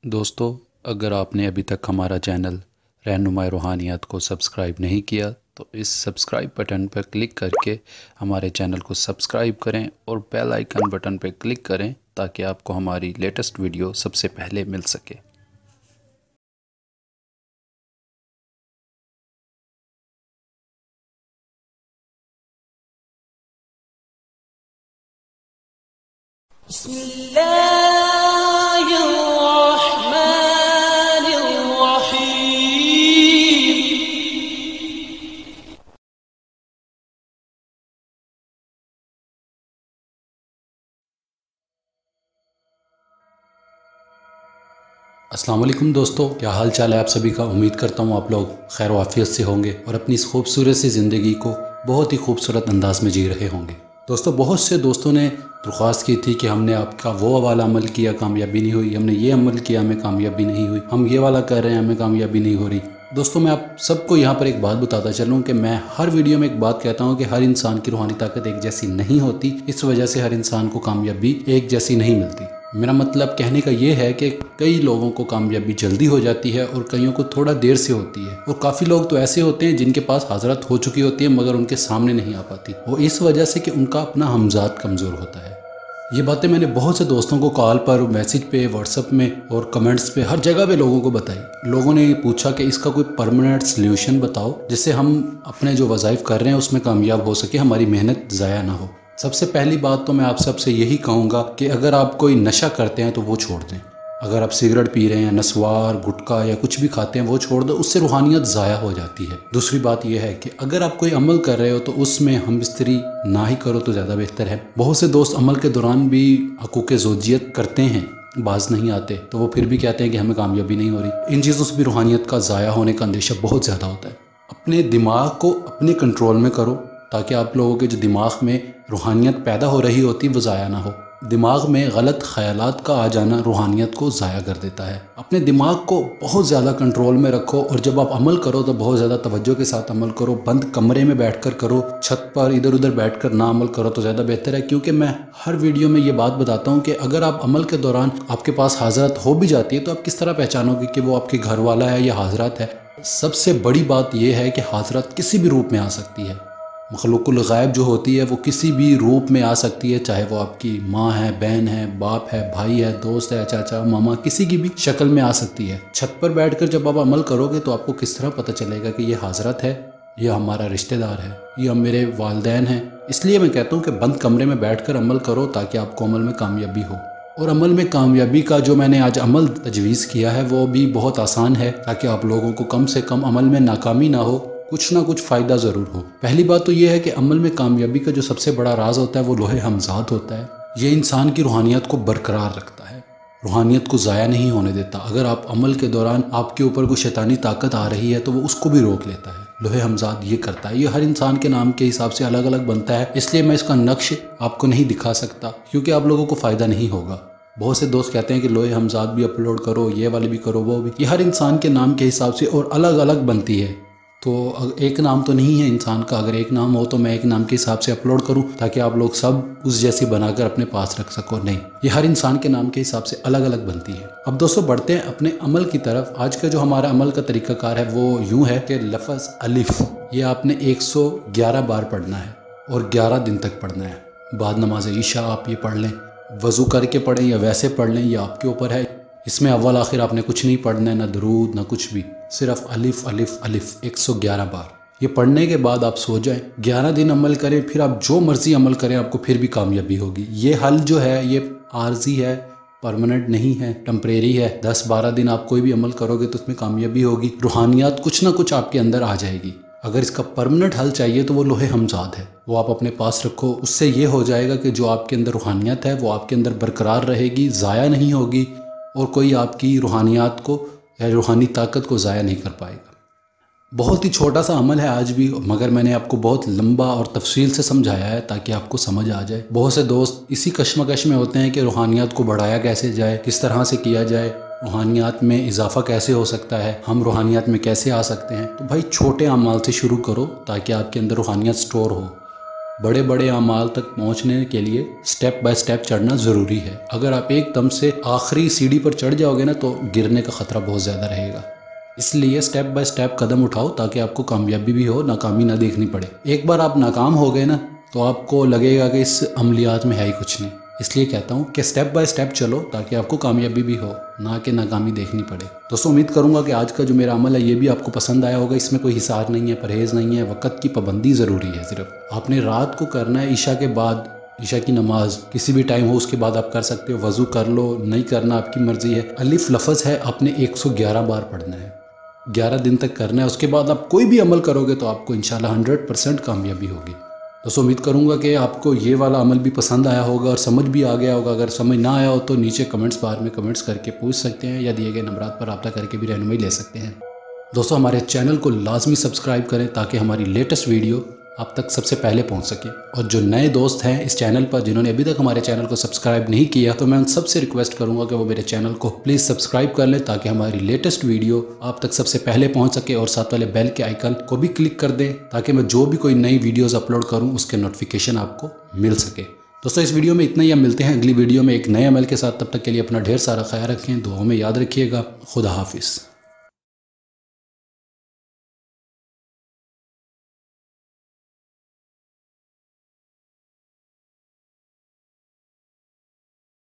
دوستو، اگر آپ نے ابھی تک ہمارا چینل رہنمائی روحانیات کو سبسکرائب نہیں کیا تو اس سبسکرائب بٹن پر کلک کر کے ہمارے چینل کو سبسکرائب کریں اور بیل آئیکن بٹن پر کلک کریں تاکہ آپ کو ہماری لیٹسٹ ویڈیو سب سے پہلے مل سکے۔ بسم اللہ الرحمن الرحیم۔ السلام علیکم دوستو، کیا حال چال ہے آپ سبھی کا؟ امید کرتا ہوں آپ لوگ خیر و عافیت سے ہوں گے اور اپنی اس خوبصورت سی زندگی کو بہت ہی خوبصورت انداز میں جی رہے ہوں گے۔ دوستو، بہت سے دوستوں نے درخواست کی تھی کہ ہم نے آپ کا وہ والا عمل کیا، کامیابی نہیں ہوئی، ہم نے یہ عمل کیا، ہمیں کامیابی نہیں ہوئی، ہم یہ والا کر رہے ہیں، ہمیں کامیابی نہیں ہو رہی۔ دوستو، میں آپ سب کو یہاں پر ایک بات بتاتا چلوں کہ میں ہر ویڈیو میں ایک بات کہتا ہوں کہ ہر انسان کی روحانی طاقت ایک جیسی نہیں ہوتی، اس وجہ سے ہر انسان کو کامیابی ایک جیسی نہیں ملتی۔ میرا مطلب کہنے کا یہ ہے کہ کئی لوگوں کو کامیابی جلدی ہو جاتی ہے اور کئیوں کو تھوڑا دیر سے ہوتی ہے، اور کافی لوگ تو ایسے ہوتے ہیں جن کے پاس حاضرت ہو چکی ہوتی ہے مگر ان کے سامنے نہیں آ پاتی، وہ اس وجہ سے کہ ان کا اپنا ہمزاد کمزور ہوتا ہے۔ یہ باتیں میں نے بہت سے دوستوں کو کال پر، میسج پہ، واٹس ایپ میں اور کمنٹس پہ، ہر جگہ پہ لوگوں کو بتائی۔ لوگوں نے پوچھا کہ اس کا کوئی پرماننٹ سلیوشن بتاؤ جس سے ہم اپنے جو وظائف کر رہے ہیں اس میں کامیاب ہو سکے، ہماری محنت ضائع نہ ہو۔ سب سے پہلی بات تو میں آپ سب سے یہی کہوں گا کہ اگر آپ کوئی نشہ کرتے ہیں تو وہ چھوڑ دیں۔ اگر آپ سگریٹ پی رہے ہیں، نسوار، گٹکا یا کچھ بھی کھاتے ہیں وہ چھوڑ دو، اس سے روحانیت ضائع ہو جاتی ہے۔ دوسری بات یہ ہے کہ اگر آپ کوئی عمل کر رہے ہو تو اس میں ہم بستری نہ ہی کرو تو زیادہ بہتر ہے۔ بہت سے دوست عمل کے دوران بھی حقوق زوجیت کرتے ہیں، باز نہیں آتے، تو وہ پھر بھی کہتے ہیں کہ ہمیں کامیابی نہیں ہو رہی۔ ان چیزوں سے بھی روحانیت کا ضائع ہونے کا اندیشہ بہت زیادہ ہوتا ہے۔ اپنے دماغ کو اپنے کنٹرول میں کرو تاکہ آپ لوگوں کے جو دماغ میں روحانیت پیدا ہو رہی ہوتی وہ ضائع نہ ہو۔ دماغ میں غلط خیالات کا آ جانا روحانیت کو ضائع کر دیتا ہے۔ اپنے دماغ کو بہت زیادہ کنٹرول میں رکھو، اور جب آپ عمل کرو تو بہت زیادہ توجہ کے ساتھ عمل کرو۔ بند کمرے میں بیٹھ کر کرو، چھت پر ادھر ادھر بیٹھ کر نہ عمل کرو تو زیادہ بہتر ہے، کیونکہ میں ہر ویڈیو میں یہ بات بتاتا ہوں کہ اگر آپ عمل کے دوران آپ کے پاس حاضرت ہو بھی جاتی ہے تو آپ کس طرح پہچانو گے کہ وہ آپ کے گھر والا ہے یا حاضرات ہے؟ سب سے بڑی بات یہ ہے کہ حاضرت کسی بھی روپ میں آ سکتی ہے۔ مخلوق الغائب جو ہوتی ہے وہ کسی بھی روپ میں آ سکتی ہے، چاہے وہ آپ کی ماں ہے، بہن ہے، باپ ہے، بھائی ہے، دوست ہے، چاچا، ماما، کسی کی بھی شکل میں آ سکتی ہے۔ چھت پر بیٹھ کر جب آپ عمل کرو گے تو آپ کو کس طرح پتہ چلے گا کہ یہ حاضرت ہے، یہ ہمارا رشتہ دار ہے، یہ میرے والدین ہیں؟ اس لیے میں کہتا ہوں کہ بند کمرے میں بیٹھ کر عمل کرو تاکہ آپ کو عمل میں کامیابی ہو۔ اور عمل میں کامیابی کا جو میں نے آج عمل تجویز کیا ہے وہ بھی بہت آسان ہے تاکہ آپ لوگوں کو کم سے کم عمل میں ناکامی نہ ہو، کچھ نہ کچھ فائدہ ضرور ہو۔ پہلی بات تو یہ ہے کہ عمل میں کامیابی کا جو سب سے بڑا راز ہوتا ہے وہ لوح ہمزاد ہوتا ہے۔ یہ انسان کی روحانیت کو برقرار رکھتا ہے، روحانیت کو ضائع نہیں ہونے دیتا۔ اگر آپ عمل کے دوران آپ کے اوپر کوئی شیطانی طاقت آ رہی ہے تو وہ اس کو بھی روک لیتا ہے۔ لوح ہمزاد یہ کرتا ہے۔ یہ ہر انسان کے نام کے حساب سے الگ الگ بنتا ہے، اس لیے میں اس کا نقش آپ کو نہیں دکھا سکتا کیونکہ آپ لوگوں کو فائدہ نہیں ہوگا۔ بہت سے دوست کہتے ہیں کہ لوح ہمزاد بھی اپلوڈ کرو، یہ والی بھی کرو، وہ بھی۔ یہ ہر انسان کے نام کے حساب سے اور الگ الگ بنتی ہے، تو ایک نام تو نہیں ہے انسان کا۔ اگر ایک نام ہو تو میں ایک نام کے حساب سے اپلوڈ کروں تاکہ آپ لوگ سب اس جیسی بنا کر اپنے پاس رکھ سکو، نہیں، یہ ہر انسان کے نام کے حساب سے الگ الگ بنتی ہے۔ اب دوستو بڑھتے ہیں اپنے عمل کی طرف۔ آج کا جو ہمارا عمل کا طریقہ کار ہے وہ یوں ہے کہ لفظ الف یہ آپ نے 111 بار پڑھنا ہے اور 11 دن تک پڑھنا ہے۔ بعد نماز عشاء آپ یہ پڑھ لیں، وضو کر کے پڑھیں یا ویسے پڑھ لیں، یہ آپ کے اوپر ہے۔ اس میں اول آخر آپ نے کچھ نہیں پڑھنا ہے، نہ درود نہ کچھ بھی، صرف الف الف الف 111 بار۔ یہ پڑھنے کے بعد آپ سو جائیں، 11 دن عمل کریں، پھر آپ جو مرضی عمل کریں آپ کو پھر بھی کامیابی ہوگی۔ یہ حل جو ہے یہ عارضی ہے، پرماننٹ نہیں ہے، ٹمپریری ہے۔ 10-12 دن آپ کوئی بھی عمل کرو گے تو اس میں کامیابی ہوگی، روحانیات کچھ نہ کچھ آپ کے اندر آ جائے گی۔ اگر اس کا پرماننٹ حل چاہیے تو وہ لوح ہمزاد ہے، وہ آپ اپنے پاس رکھو۔ اس سے یہ ہو جائے گا کہ جو آپ کے اندر روحانیت ہے وہ آپ کے اندر برقرار رہے گی، ضائع نہیں ہوگی، اور کوئی آپ کی روحانیات کو یا روحانی طاقت کو ضائع نہیں کر پائے گا۔ بہت ہی چھوٹا سا عمل ہے آج بھی، مگر میں نے آپ کو بہت لمبا اور تفصیل سے سمجھایا ہے تاکہ آپ کو سمجھ آ جائے۔ بہت سے دوست اسی کشمکش میں ہوتے ہیں کہ روحانیات کو بڑھایا کیسے جائے، کس طرح سے کیا جائے، روحانیات میں اضافہ کیسے ہو سکتا ہے، ہم روحانیات میں کیسے آ سکتے ہیں۔ تو بھائی چھوٹے اعمال سے شروع کرو تاکہ آپ کے اندر روحانیت سٹور ہو۔ بڑے بڑے اعمال تک پہنچنے کے لیے سٹیپ بائی سٹیپ چڑھنا ضروری ہے۔ اگر آپ ایک دم سے آخری سیڑھی پر چڑھ جاؤ گے نا تو گرنے کا خطرہ بہت زیادہ رہے گا۔ اس لیے سٹیپ بائی سٹیپ قدم اٹھاؤ تاکہ آپ کو کامیابی بھی ہو، ناکامی نہ دیکھنی پڑے۔ ایک بار آپ ناکام ہو گئے نا تو آپ کو لگے گا کہ اس عملیات میں ہے ہی کچھ نہیں۔ اس لیے کہتا ہوں کہ سٹیپ بائی سٹیپ چلو تاکہ آپ کو کامیابی بھی ہو، نہ کہ ناکامی دیکھنی پڑے۔ دوستوں امید کروں گا کہ آج کا جو میرا عمل ہے یہ بھی آپ کو پسند آیا ہوگا۔ اس میں کوئی حصار نہیں ہے، پرہیز نہیں ہے، وقت کی پابندی ضروری ہے۔ صرف آپ نے رات کو کرنا ہے، عشاء کے بعد، عشاء کی نماز کسی بھی ٹائم ہو اس کے بعد آپ کر سکتے ہو۔ وضو کر لو، نہیں کرنا آپ کی مرضی ہے۔ الف لفظ ہے، آپ نے 111 بار پڑھنا ہے، 11 دن تک کرنا ہے۔ اس کے بعد آپ کوئی بھی عمل کرو گے تو آپ کو انشاءاللہ 100% کامیابی ہوگی۔ دوستوں امید کروں گا کہ آپ کو یہ والا عمل بھی پسند آیا ہوگا اور سمجھ بھی آ گیا ہوگا۔ اگر سمجھ نہ آیا ہو تو نیچے کمنٹس بار میں کمنٹس کر کے پوچھ سکتے ہیں، یا دیے گئے نمبرات پر رابطہ کر کے بھی رہنمائی لے سکتے ہیں۔ دوستوں ہمارے چینل کو لازمی سبسکرائب کریں تاکہ ہماری لیٹسٹ ویڈیو آپ تک سب سے پہلے پہنچ سکے۔ اور جو نئے دوست ہیں اس چینل پر جنہوں نے ابھی تک ہمارے چینل کو سبسکرائب نہیں کیا تو میں ان سب سے ریکویسٹ کروں گا کہ وہ میرے چینل کو پلیز سبسکرائب کر لیں تاکہ ہماری لیٹسٹ ویڈیو آپ تک سب سے پہلے پہنچ سکے، اور ساتھ والے بیل کے آئیکن کو بھی کلک کر دیں تاکہ میں جو بھی کوئی نئی ویڈیوز اپلوڈ کروں اس کے نوٹیفیکیشن آپ کو مل سکے۔ دوستوں اس ویڈیو میں اتنا ہی، ہم ملتے ہیں اگلی ویڈیو میں ایک نئے عمل کے ساتھ۔ تب تک کے لیے اپنا ڈھیر سارا خیال رکھیں، دعاؤں میں یاد رکھیے گا۔ خدا حافظ۔